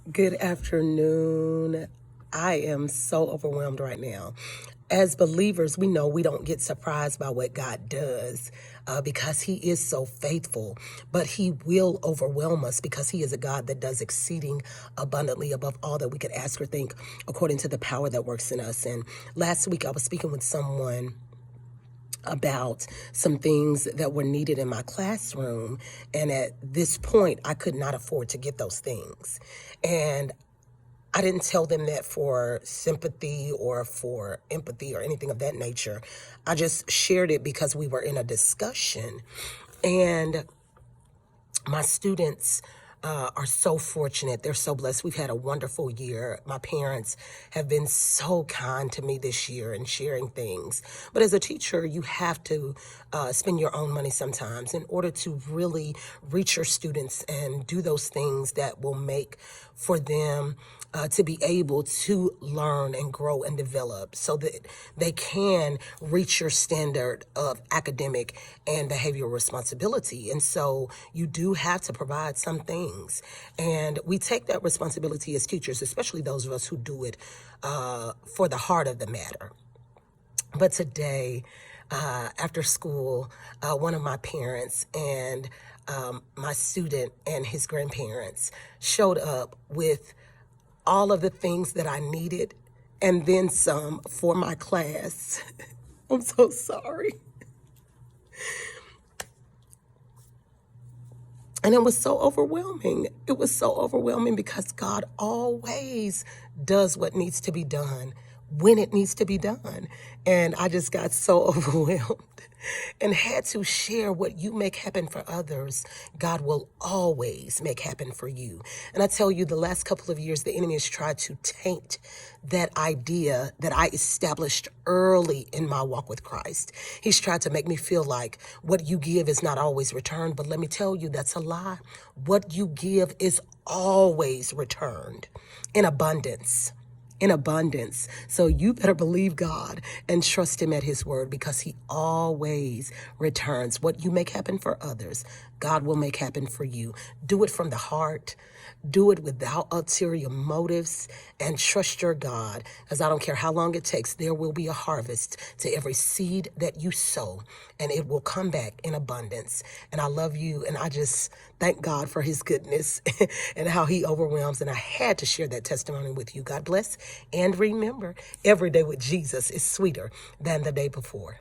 Good afternoon. I am so overwhelmed right now. As believers, we know we don't get surprised by what God does because He is so faithful, but He will overwhelm us because He is a God that does exceeding abundantly above all that we could ask or think according to the power that works in us. And last week I was speaking with someone about some things that were needed in my classroom. And at this point, I could not afford to get those things. And I didn't tell them that for sympathy or for empathy or anything of that nature. I just shared it because we were in a discussion. And my students are so fortunate. They're so blessed. We've had a wonderful year. My parents have been so kind to me this year and sharing things. But as a teacher, you have to spend your own money sometimes in order to really reach your students and do those things that will make for them to be able to learn and grow and develop so that they can reach your standard of academic and behavioral responsibility. And so you do have to provide some things. And we take that responsibility as teachers, especially those of us who do it for the heart of the matter. But today, after school, one of my parents and my student and his grandparents showed up with all of the things that I needed and then some for my class. I'm so sorry. And it was so overwhelming. It was so overwhelming because God always does what needs to be done when it needs to be done. And I just got so overwhelmed and had to share what you make happen for others, God will always make happen for you. And I tell you, the last couple of years, the enemy has tried to taint that idea that I established early in my walk with Christ. He's tried to make me feel like what you give is not always returned. But let me tell you, that's a lie. What you give is always returned in abundance. In abundance. So you better believe God and trust Him at His word because He always returns. What you make happen for others, God will make happen for you. Do it from the heart. Do it without ulterior motives and trust your God, because I don't care how long it takes, there will be a harvest to every seed that you sow, and it will come back in abundance. And I love you, and I just thank God for His goodness and how He overwhelms. And I had to share that testimony with you. God bless. And remember, every day with Jesus is sweeter than the day before.